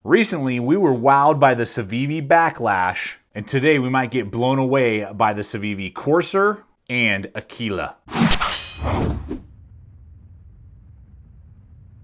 Recently, we were wowed by the Civivi backlash, and today we might get blown away by the Civivi Courser and Aquila.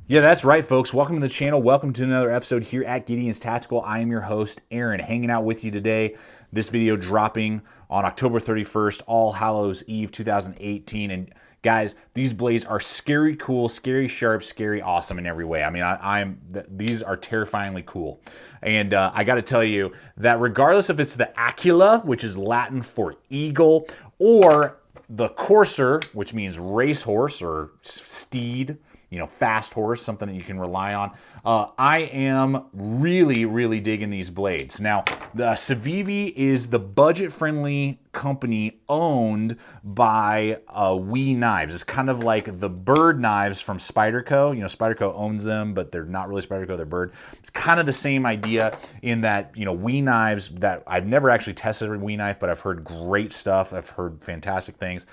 Yeah, that's right, folks. Welcome to the channel. Welcome to another episode here at Gideon's Tactical. I am your host, Aaron, hanging out with you today. This video dropping on October 31st, All Hallows Eve 2018. And guys, these blades are scary cool, scary sharp, scary awesome in every way. I mean, these are terrifyingly cool. And I got to tell you that regardless if it's the Aquila, which is Latin for eagle, or the Courser, which means racehorse or steed, you know, fast horse, something that you can rely on. I am really digging these blades. Now, the Civivi is the budget-friendly company owned by WE Knives. It's kind of like the Bird knives from Spyderco. You know, Spyderco owns them, but they're not really Spyderco, they're Bird. It's kind of the same idea in that, you know, WE Knives, that I've never actually tested a WE knife, but I've heard great stuff. I've heard fantastic things.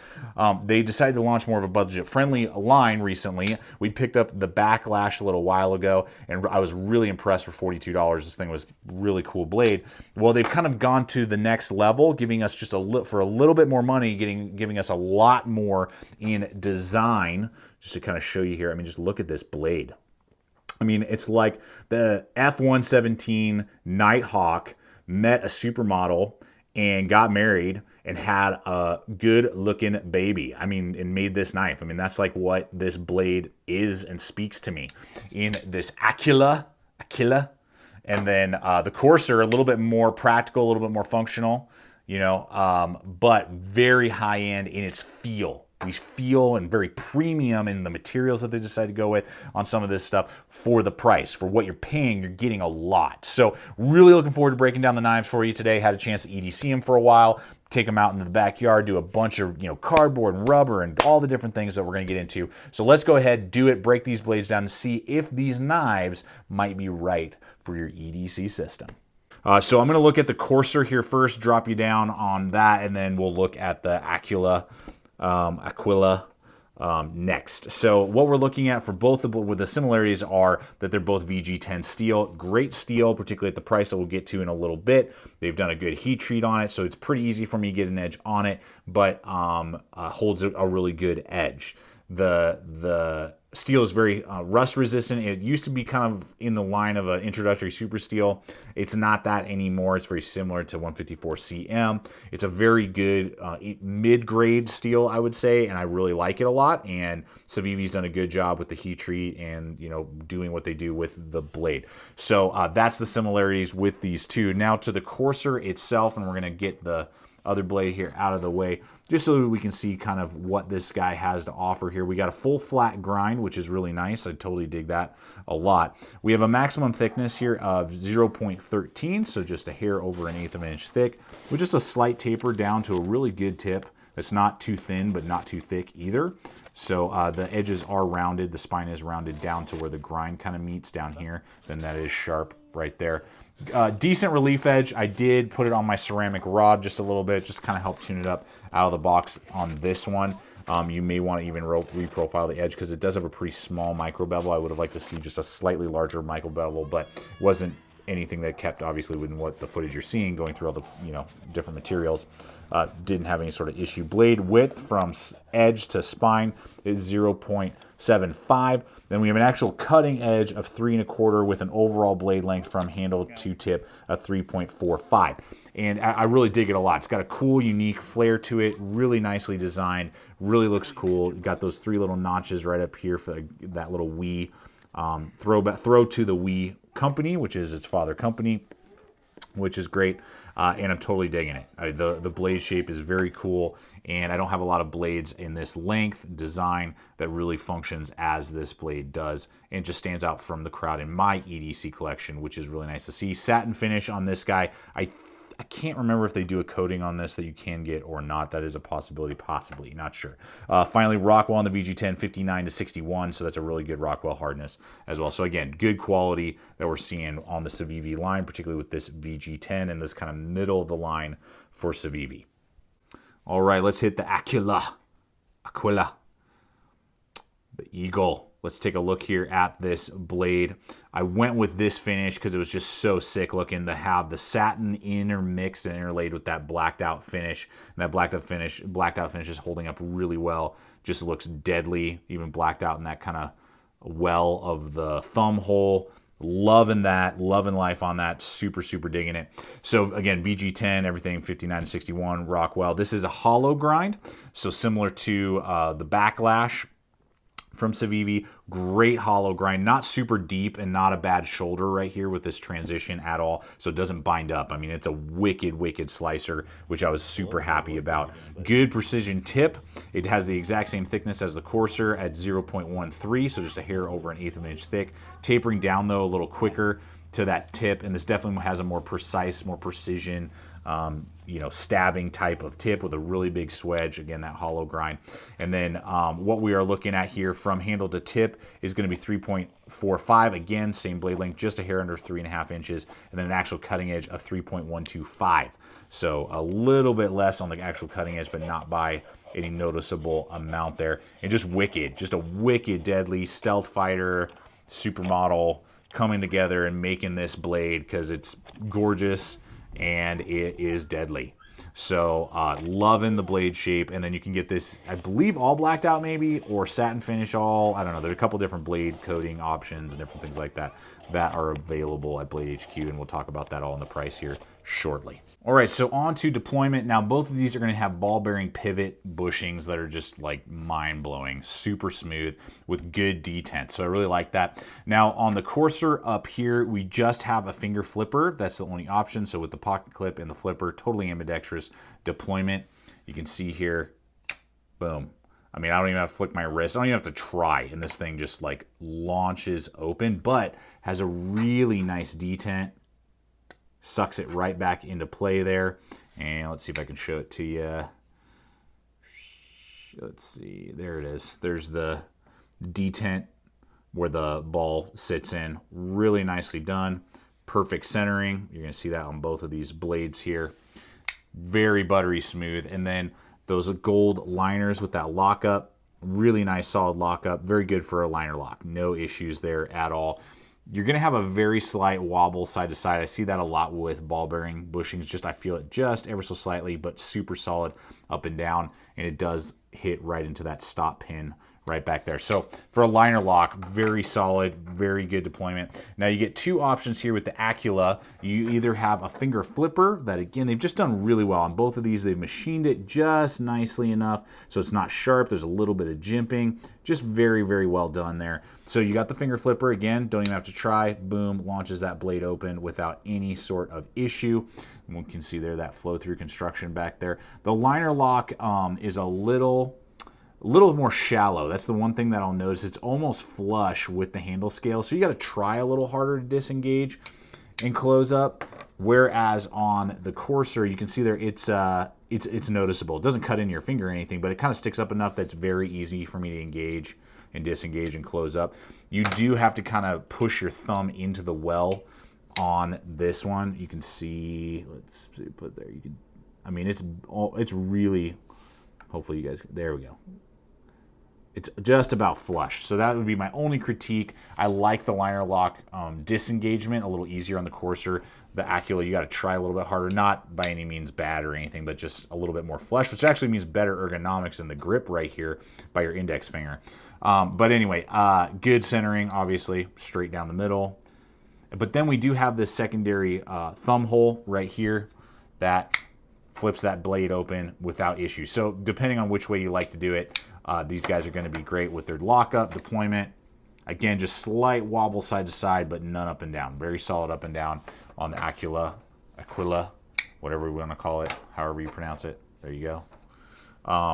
They decided to launch more of a budget-friendly line recently. We picked up the Backlash a little while ago, and I was really impressed for $42. This thing was a really cool blade. Well, they've kind of gone to the next level, giving us just for a little bit more money, giving us a lot more in design. Just to kind of show you here, I mean, just look at this blade. I mean, it's like the F-117 Nighthawk met a supermodel and got married and had a good-looking baby. I mean, and made this knife. I mean, that's like what this blade is and speaks to me. In this Aquila, and then the Courser, a little bit more practical, a little bit more functional, you know, but very high-end in its feel. We feel and very premium in the materials that they decided to go with on some of this stuff for the price. For what you're paying, you're getting a lot. So really looking forward to breaking down the knives for you today. Had a chance to EDC them for a while, take them out into the backyard, do a bunch of, you know, cardboard and rubber and all the different things that we're going to get into. So let's go ahead, do it, break these blades down and see if these knives might be right for your EDC system. So I'm going to look at the Courser here first, drop you down on that, and then we'll look at the Aquila next. So what we're looking at for both of them, with the similarities, are that they're both VG10 steel. Great steel, particularly at the price that we'll get to in a little bit. They've done a good heat treat on it, so it's pretty easy for me to get an edge on it, but holds a really good edge. The steel is very rust resistant. It used to be kind of in the line of an introductory super steel. It's not that anymore. It's very similar to 154 CM. It's a very good mid-grade steel, I would say, and I really like it a lot. And Civivi's done a good job with the heat treat and, you know, doing what they do with the blade. So that's the similarities with these two. Now to the Courser itself, and we're going to get the other blade here out of the way, just so we can see kind of what this guy has to offer here. We got a full flat grind, which is really nice. I totally dig that a lot. We have a maximum thickness here of 0.13, so just a hair over 1/8 of an inch thick, with just a slight taper down to a really good tip. It's not too thin, but not too thick either. So the edges are rounded. The spine is rounded down to where the grind kind of meets down here. Then that is sharp right there. Decent relief edge. I did put it on my ceramic rod just a little bit, just kind of help tune it up out of the box on this one. You may want to even reprofile the edge because it does have a pretty small micro bevel. I would have liked to see just a slightly larger micro bevel, but it wasn't anything that kept, obviously, with what the footage you're seeing going through all the, you know, different materials. Didn't have any sort of issue. Blade width from edge to spine is 0.75. Then we have an actual cutting edge of 3 1/4 with an overall blade length from handle to tip of 3.45. And I really dig it a lot. It's got a cool, unique flair to it. Really nicely designed. Really looks cool. Got those 3 little notches right up here for that little WE throw to the WE company, which is its father company, which is great. And I'm totally digging it. The blade shape is very cool, and I don't have a lot of blades in this length design that really functions as this blade does, and just stands out from the crowd in my EDC collection, which is really nice to see. Satin finish on this guy. I can't remember if they do a coating on this that you can get or not. That is a possibility, possibly, not sure. Finally, Rockwell on the VG10, 59 to 61, so that's a really good Rockwell hardness as well. So again, good quality that we're seeing on the Civivi line, particularly with this VG10 and this kind of middle of the line for Civivi. All right, let's hit the Aquila, the Eagle. let's take a look here at this blade. I went with this finish because it was just so sick looking to have the satin intermixed and interlaid with that blacked out finish. And that blacked out finish is holding up really well. Just looks deadly, even blacked out in that kind of well of the thumb hole. Loving that, loving life on that, super digging it. So again, VG10, everything 59 to 61, Rockwell. This is a hollow grind, so similar to the Backlash from Civivi. Great hollow grind, not super deep and not a bad shoulder right here with this transition at all, so it doesn't bind up. I mean, it's a wicked slicer, which I was super happy about. Good precision tip. It has the exact same thickness as the Corsair at 0.13, so just a hair over 1/8 of an inch thick. Tapering down though a little quicker to that tip, and this definitely has a more precise, more precision stabbing type of tip with a really big swedge. Again, that hollow grind. And then what we are looking at here from handle to tip is going to be 3.45. Again, same blade length, just a hair under 3.5 inches, and then an actual cutting edge of 3.125. So a little bit less on the actual cutting edge, but not by any noticeable amount there. And just wicked, just a wicked, deadly stealth fighter supermodel coming together and making this blade because it's gorgeous and it is deadly. So loving the blade shape. And then you can get this, I believe, all blacked out maybe, or satin finish all. I don't know. There's a couple different blade coating options and different things like that that are available at Blade HQ, and we'll talk about that all in the price here shortly. All right, so on to deployment. Now, both of these are going to have ball bearing pivot bushings that are just like mind-blowing, super smooth with good detent. So I really like that. Now, on the Corsair up here, we just have a finger flipper. That's the only option. So with the pocket clip and the flipper, totally ambidextrous deployment. You can see here, boom. I mean, I don't even have to flick my wrist. I don't even have to try, and this thing just like launches open, but has a really nice detent. Sucks it right back into play there. And let's see if I can show it to you. Let's see. There it is. There's the detent where the ball sits in. Really nicely done. Perfect centering. You're going to see that on both of these blades here. Very buttery smooth. And then those gold liners with that lockup. Really nice solid lockup. Very good for a liner lock. No issues there at all. You're going to have a very slight wobble side to side. I see that a lot with ball bearing bushings. Just I feel it just ever so slightly, but super solid up and down. And it does hit right into that stop pin right back there. So for a liner lock, very solid, very good deployment. Now you get two options here with the Aquila. You either have a finger flipper that, again, they've just done really well on both of these. They've machined it just nicely enough so it's not sharp. There's a little bit of jimping. Just very well done there. So you got the finger flipper, again, don't even have to try. Boom, launches that blade open without any sort of issue. And we can see there that flow through construction back there. The liner lock is a little more shallow. That's the one thing that I'll notice. It's almost flush with the handle scale, so you got to try a little harder to disengage and close up. Whereas on the Corsair, you can see there it's noticeable. It doesn't cut in your finger or anything, but it kind of sticks up enough that's very easy for me to engage and disengage and close up. You do have to kind of push your thumb into the well on this one. You can see, let's see, put there. You can, I mean, it's really, hopefully you guys, there we go. It's just about flush. So that would be my only critique. I like the liner lock disengagement, a little easier on the Corsair. The Aquila, you got to try a little bit harder. Not by any means bad or anything, but just a little bit more flush, which actually means better ergonomics in the grip right here by your index finger. But anyway, good centering, obviously, straight down the middle. But then we do have this secondary thumb hole right here that flips that blade open without issue. So depending on which way you like to do it, these guys are going to be great with their lockup deployment. Again, just slight wobble side to side, but none up and down. Very solid up and down on the Aquila, whatever we want to call it, however you pronounce it. There you go.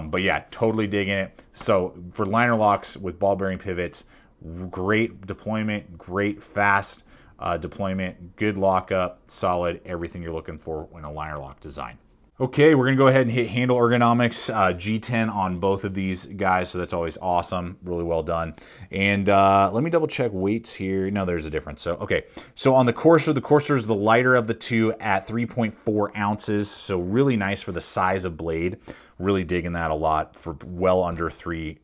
But yeah, totally digging it. So for liner locks with ball bearing pivots, great deployment, great fast deployment, good lockup, solid, everything you're looking for in a liner lock design. Okay, we're going to go ahead and hit handle ergonomics, G10 on both of these guys, so that's always awesome, really well done. And let me double check weights here. No, there's a difference. So, okay, so on the Corsair is the lighter of the two at 3.4 ounces, so really nice for the size of blade. Really digging that a lot for well under 3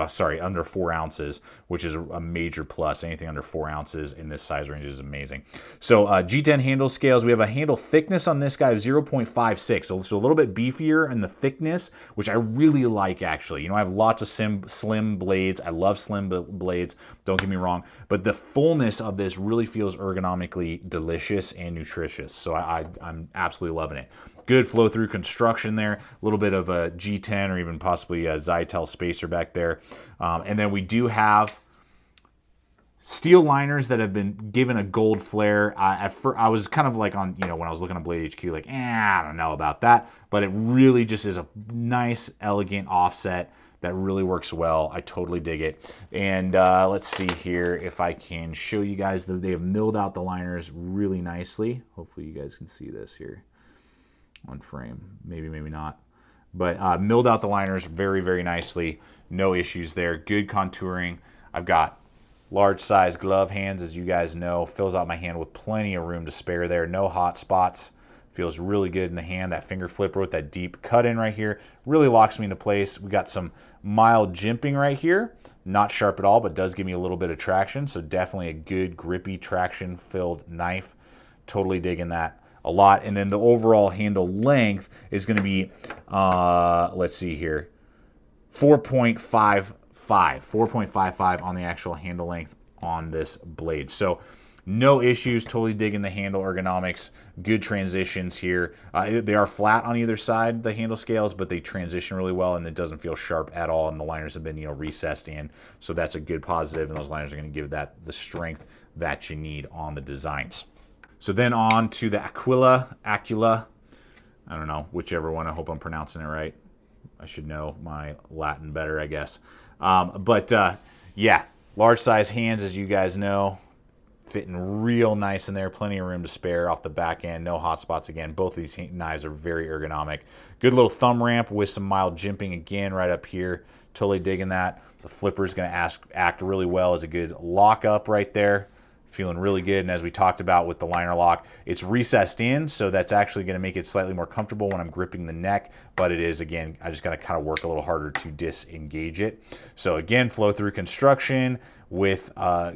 sorry, under 4 ounces, which is a major plus. Anything under 4 ounces in this size range is amazing. So G10 handle scales, we have a handle thickness on this guy of 0.56, so a little bit beefier in the thickness, which I really like actually. You know, I have lots of slim blades. I love slim blades, don't get me wrong, but the fullness of this really feels ergonomically delicious and nutritious. So I'm absolutely loving it. Good flow through construction there, a little bit of a G10 or even possibly a Zytel spacer back there. And then we do have steel liners that have been given a gold flare. At first, I was kind of like on, you know, when I was looking at Blade HQ, like, I don't know about that. But it really just is a nice, elegant offset that really works well. I totally dig it. And let's see here if I can show you guys that they have milled out the liners really nicely. Hopefully you guys can see this here on frame. Maybe, maybe not. But milled out the liners very, very nicely. No issues there. Good contouring. I've got large size glove hands, as you guys know. Fills out my hand with plenty of room to spare there. No hot spots. Feels really good in the hand. That finger flipper with that deep cut in right here really locks me into place. We got some mild jimping right here. Not sharp at all, but does give me a little bit of traction. So definitely a good grippy traction filled knife. Totally digging that a lot. And then the overall handle length is going to be, let's see here, 4.55 on the actual handle length on this blade. So no issues, totally digging the handle ergonomics. Good transitions here. They are flat on either side, the handle scales, but they transition really well, and it doesn't feel sharp at all, and the liners have been, you know, recessed in. So that's a good positive, and those liners are going to give that the strength that you need on the designs. So then on to the Aquila. I don't know, whichever one. I hope I'm pronouncing it right. I should know my Latin better, I guess. Yeah, large size hands, as you guys know. Fitting real nice in there. Plenty of room to spare off the back end. No hot spots again. Both of these knives are very ergonomic. Good little thumb ramp with some mild jimping again right up here. Totally digging that. The flipper is going to act really well as a good lock up right there. Feeling really good. And as we talked about with the liner lock, it's recessed in, so that's actually going to make it slightly more comfortable when I'm gripping the neck. But it is, again, I just got to kind of work a little harder to disengage it. So again, flow through construction with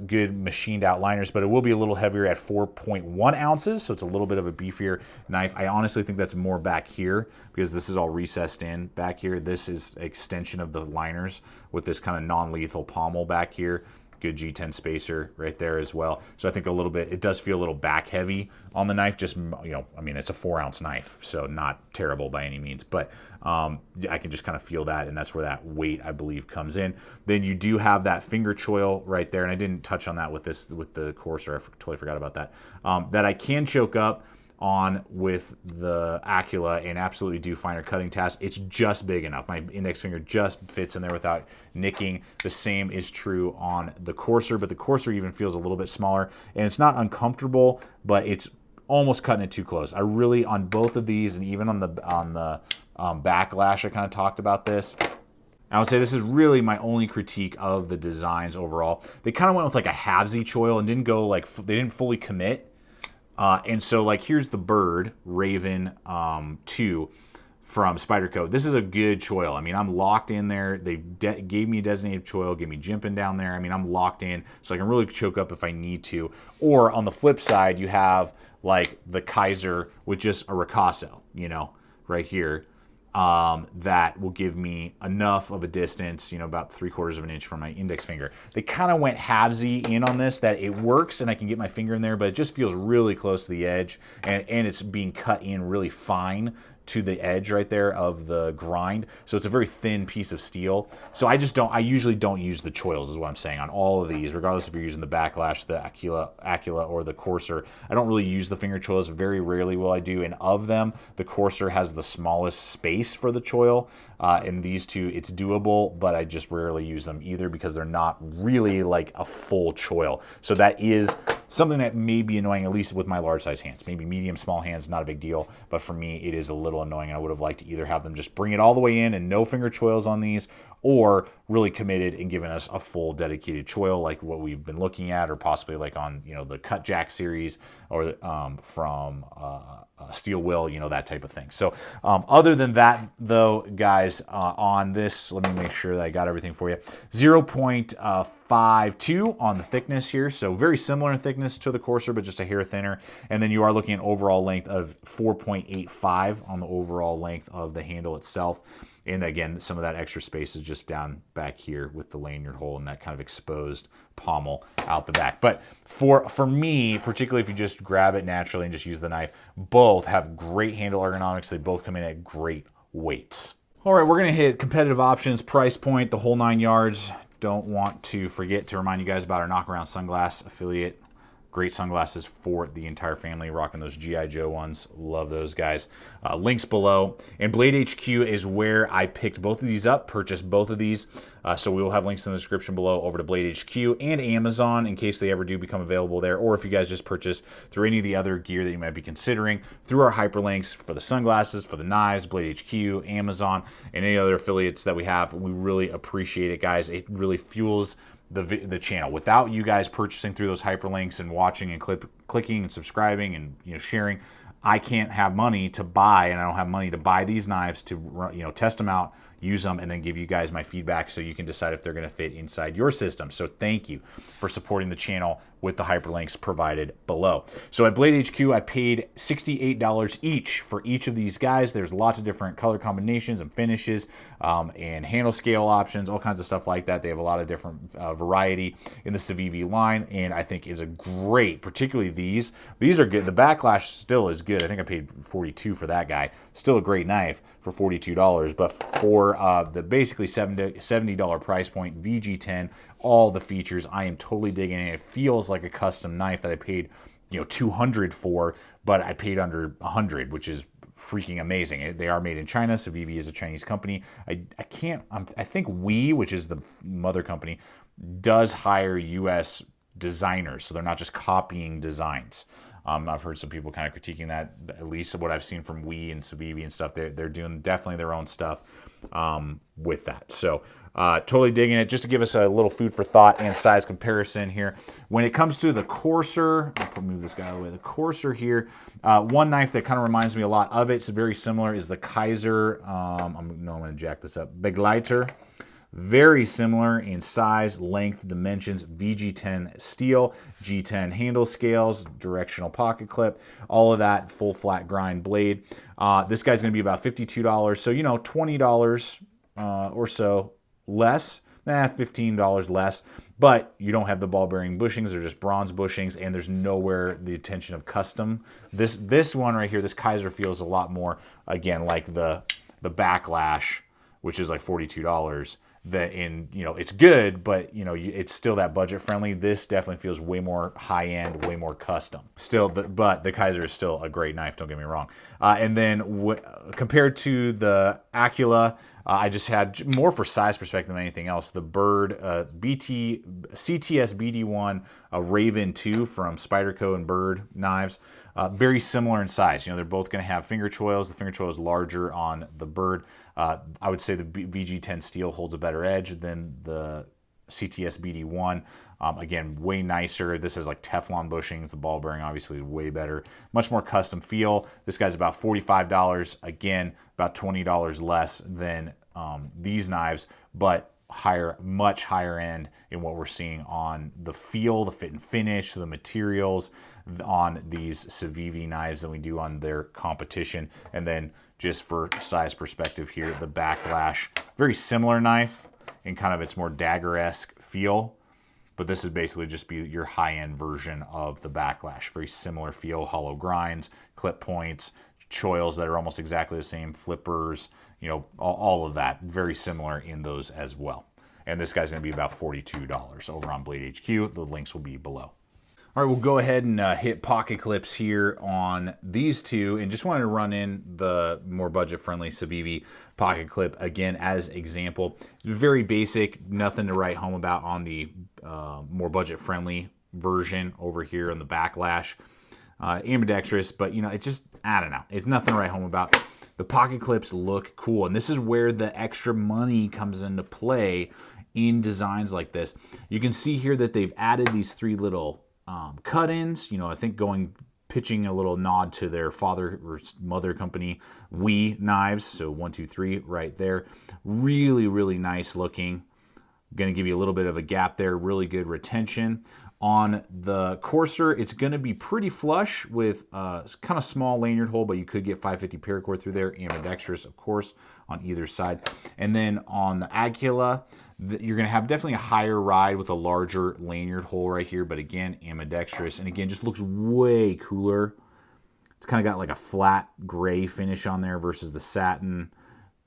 good machined out liners, but it will be a little heavier at 4.1 ounces, so it's a little bit of a beefier knife. I honestly think that's more back here because this is all recessed in back here. This is an extension of the liners with this kind of non-lethal pommel back here. Good G10 spacer right there as well. So I think a little bit, it does feel a little back heavy on the knife. Just, you know, I mean, it's a 4-ounce knife, so not terrible by any means, but I can just kind of feel that, and that's where that weight, I believe, comes in. Then you do have that finger choil right there, and I didn't touch on that with the Corsair. I totally forgot about that. That I can choke up on with the Aquila and absolutely do finer cutting tasks. It's just big enough. My index finger just fits in there without nicking. The same is true on the Corsair, but the Corsair even feels a little bit smaller, and it's not uncomfortable, but it's almost cutting it too close. I really, on both of these, and even on the backlash, I kind of talked about this. I would say this is really my only critique of the designs overall. They kind of went with like a halvesy choil and didn't go like, they didn't fully commit. And so, like, here's the Bird Raven 2 from Spyderco. This is a good choil. I mean, I'm locked in there. They gave me a designated choil, gave me jimping down there. I mean, I'm locked in, so I can really choke up if I need to. Or on the flip side, you have, like, the Kaiser with just a ricasso, you know, right here. That will give me enough of a distance, you know, about 3/4 of an inch from my index finger. They kind of went halvesy in on this, that it works and I can get my finger in there, but it just feels really close to the edge, and it's being cut in really fine to the edge right there of the grind. So it's a very thin piece of steel. So I usually don't use the choils, is what I'm saying, on all of these, regardless if you're using the Backlash, the Aquila, or the Corsair. I don't really use the finger choils. Very rarely will I do. And of them, the Corsair has the smallest space for the choil. In these two, it's doable, but I just rarely use them either because they're not really like a full choil. So that is something that may be annoying, at least with my large size hands. Maybe medium, small hands, not a big deal, but for me, it is a little annoying. I would have liked to either have them just bring it all the way in and no finger choils on these, or really committed and giving us a full dedicated choil like what we've been looking at, or possibly like on, you know, the Cut Jack series, or from Steel Will, you know, that type of thing. So other than that, though, guys, on this, let me make sure that I got everything for you. 0.52 on the thickness here, so very similar in thickness to the Corsair, but just a hair thinner. And then you are looking at overall length of 4.85 on the overall length of the handle itself. And again, some of that extra space is just down back here with the lanyard hole and that kind of exposed pommel out the back. But for me, particularly if you just grab it naturally and just use the knife, both have great handle ergonomics. They both come in at great weights. All right, we're gonna hit competitive options, price point, the whole 9 yards. Don't want to forget to remind you guys about our Knockaround Sunglass affiliate. Great sunglasses for the entire family, rocking those G.I. Joe ones. Love those guys. Links below. And Blade HQ is where I picked both of these up, purchased both of these. So we will have links in the description below over to Blade HQ and Amazon in case they ever do become available there. Or if you guys just purchase through any of the other gear that you might be considering, through our hyperlinks for the sunglasses, for the knives, Blade HQ, Amazon, and any other affiliates that we have. We really appreciate it, guys. It really fuels the channel. Without you guys purchasing through those hyperlinks and watching and clicking and subscribing and, you know, sharing, I can't have money to buy, and I don't have money to buy these knives to, you know, test them out, use them, and then give you guys my feedback so you can decide if they're going to fit inside your system. So thank you for supporting the channel with the hyperlinks provided below. So at Blade HQ, I paid $68 each for each of these guys. There's lots of different color combinations and finishes and handle scale options, all kinds of stuff like that. They have a lot of different variety in the Civivi line, and I think is a great, particularly these. These are good. The Backlash still is good. I think I paid $42 for that guy. Still a great knife for $42, but for the basically $70 price point, VG10, all the features, I am totally digging it. It feels like a custom knife that I paid, you know, $200 for, but I paid under $100, which is freaking amazing. They are made in China. Civivi is a Chinese company. I think which is the mother company, does hire U.S. designers, so they're not just copying designs. I've heard some people kind of critiquing that, at least what I've seen from Wii and Civivi and stuff. They're doing definitely their own stuff with that. So totally digging it. Just to give us a little food for thought and size comparison here. When it comes to the Corsair, I'll move this guy away. The Corsair here, one knife that kind of reminds me a lot of it, it's very similar, is the Kaiser. I'm going to jack this up. Begleiter. Very similar in size, length, dimensions, VG10 steel, G10 handle scales, directional pocket clip, all of that, full flat grind blade. This guy's going to be about $52, so, you know, $20 or so less, $15 less, but you don't have the ball bearing bushings. They're just bronze bushings, and there's nowhere the attention of custom. This one right here, this Kaiser, feels a lot more, again, like the Backlash, which is like $42. That, in, you know, it's good, but, you know, it's still that budget friendly. This definitely feels way more high end, way more custom. Still, but the Kaiser is still a great knife. Don't get me wrong. And then compared to the Aquila, I just had more for size perspective than anything else. The Bird CTS BD1 Raven 2 from Spyderco and Bird knives, very similar in size. You know, they're both going to have finger choils. The finger choil is larger on the Bird. I would say the VG10 steel holds a better edge than the CTS BD1. Again, way nicer. This is like Teflon bushings. The ball bearing obviously is way better. Much more custom feel. This guy's about $45. Again, about $20 less than these knives, but much higher end in what we're seeing on the feel, the fit and finish, the materials on these Civivi knives than we do on their competition. And then just for size perspective here, the Backlash, very similar knife in kind of its more dagger-esque feel, but this is basically just be your high-end version of the Backlash. Very similar feel, hollow grinds, clip points, choils that are almost exactly the same, flippers, you know, all of that. Very similar in those as well. And this guy's going to be about $42 over on Blade HQ. The links will be below. All right, we'll go ahead and hit pocket clips here on these two, and just wanted to run in the more budget-friendly Civivi pocket clip again as example. Very basic, nothing to write home about on the more budget-friendly version over here on the Backlash. Ambidextrous, but, you know, it's just, I don't know. It's nothing to write home about. The pocket clips look cool, and this is where the extra money comes into play in designs like this. You can see here that they've added these 3 little cut-ins, I think pitching a little nod to their father or mother company, knives. So 1, 2, 3 right there. Really, really nice looking. Going to give you a little bit of a gap there. Really good retention. On the courser, it's going to be pretty flush with a kind of small lanyard hole, but you could get 550 paracord through there. Ambidextrous, of course, on either side. And then on the Aquila, you're going to have definitely a higher ride with a larger lanyard hole right here, but again, ambidextrous. And again, just looks way cooler. It's kind of got like a flat gray finish on there versus the satin.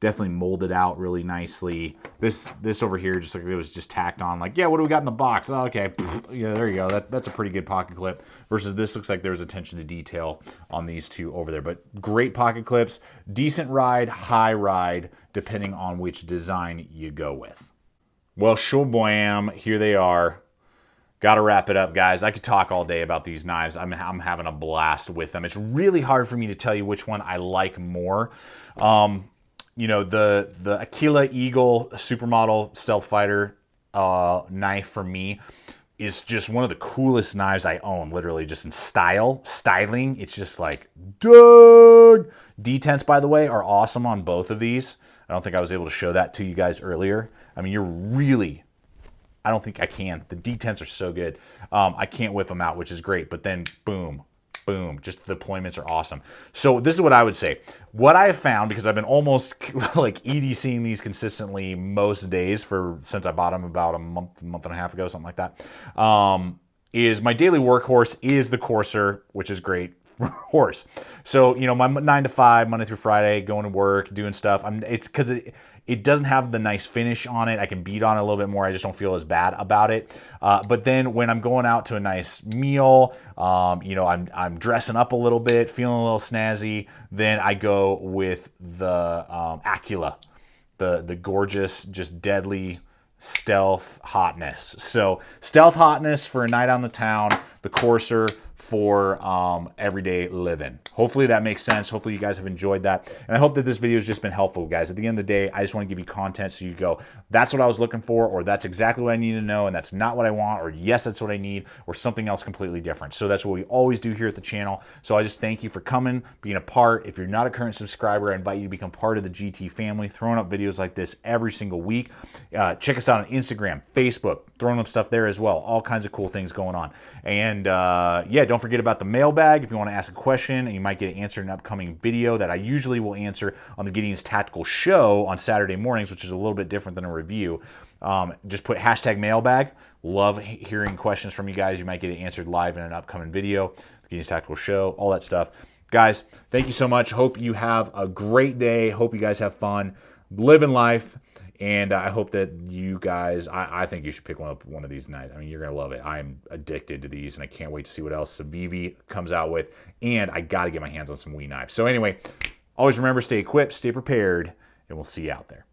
Definitely molded out really nicely. This over here, just like it was just tacked on. Like, yeah, what do we got in the box? Oh, okay, yeah, there you go. That's a pretty good pocket clip. Versus this looks like there's attention to detail on these 2 over there. But great pocket clips, decent ride, high ride, depending on which design you go with. Well, shabam, here they are. Got to wrap it up, guys. I could talk all day about these knives. I'm having a blast with them. It's really hard for me to tell you which one I like more. The Aquila Eagle Supermodel Stealth Fighter knife for me is just one of the coolest knives I own, literally just in styling. It's just like, dude! Detents, by the way, are awesome on both of these. I don't think I was able to show that to you guys earlier. I mean, I don't think I can. The detents are so good. I can't whip them out, which is great. But then, boom, just the deployments are awesome. So this is what I would say. What I have found, because I've been almost like EDCing these consistently most days since I bought them about a month and a half ago, something like that, is my daily workhorse is the courser, which is great. Horse. So, my 9 to 5, Monday through Friday, going to work, doing stuff. It's because it doesn't have the nice finish on it. I can beat on it a little bit more. I just don't feel as bad about it. But then when I'm going out to a nice meal, I'm dressing up a little bit, feeling a little snazzy, then I go with the Aquila, the gorgeous, just deadly stealth hotness. So stealth hotness for a night on the town, the courser for everyday living. Hopefully that makes sense. Hopefully you guys have enjoyed that. And I hope that this video has just been helpful, guys. At the end of the day, I just want to give you content so you go, that's what I was looking for, or that's exactly what I need to know, and that's not what I want, or yes, that's what I need, or something else completely different. So that's what we always do here at the channel. So I just thank you for coming, being a part. If you're not a current subscriber, I invite you to become part of the GT family, throwing up videos like this every single week. Check us out on Instagram, Facebook, throwing up stuff there as well. All kinds of cool things going on. And yeah, don't forget about the mailbag. If you want to ask a question, and you might get it answered in an upcoming video that I usually will answer on the Gideon's Tactical Show on Saturday mornings, which is a little bit different than a review. Just put hashtag mailbag. Love hearing questions from you guys. You might get it answered live in an upcoming video. Gideon's Tactical Show, all that stuff. Guys, thank you so much. Hope you have a great day. Hope you guys have fun living life. And I hope that you guys, I think you should pick one of these tonight. I mean, you're going to love it. I'm addicted to these, and I can't wait to see what else Civivi comes out with. And I got to get my hands on some knives. So anyway, always remember, stay equipped, stay prepared, and we'll see you out there.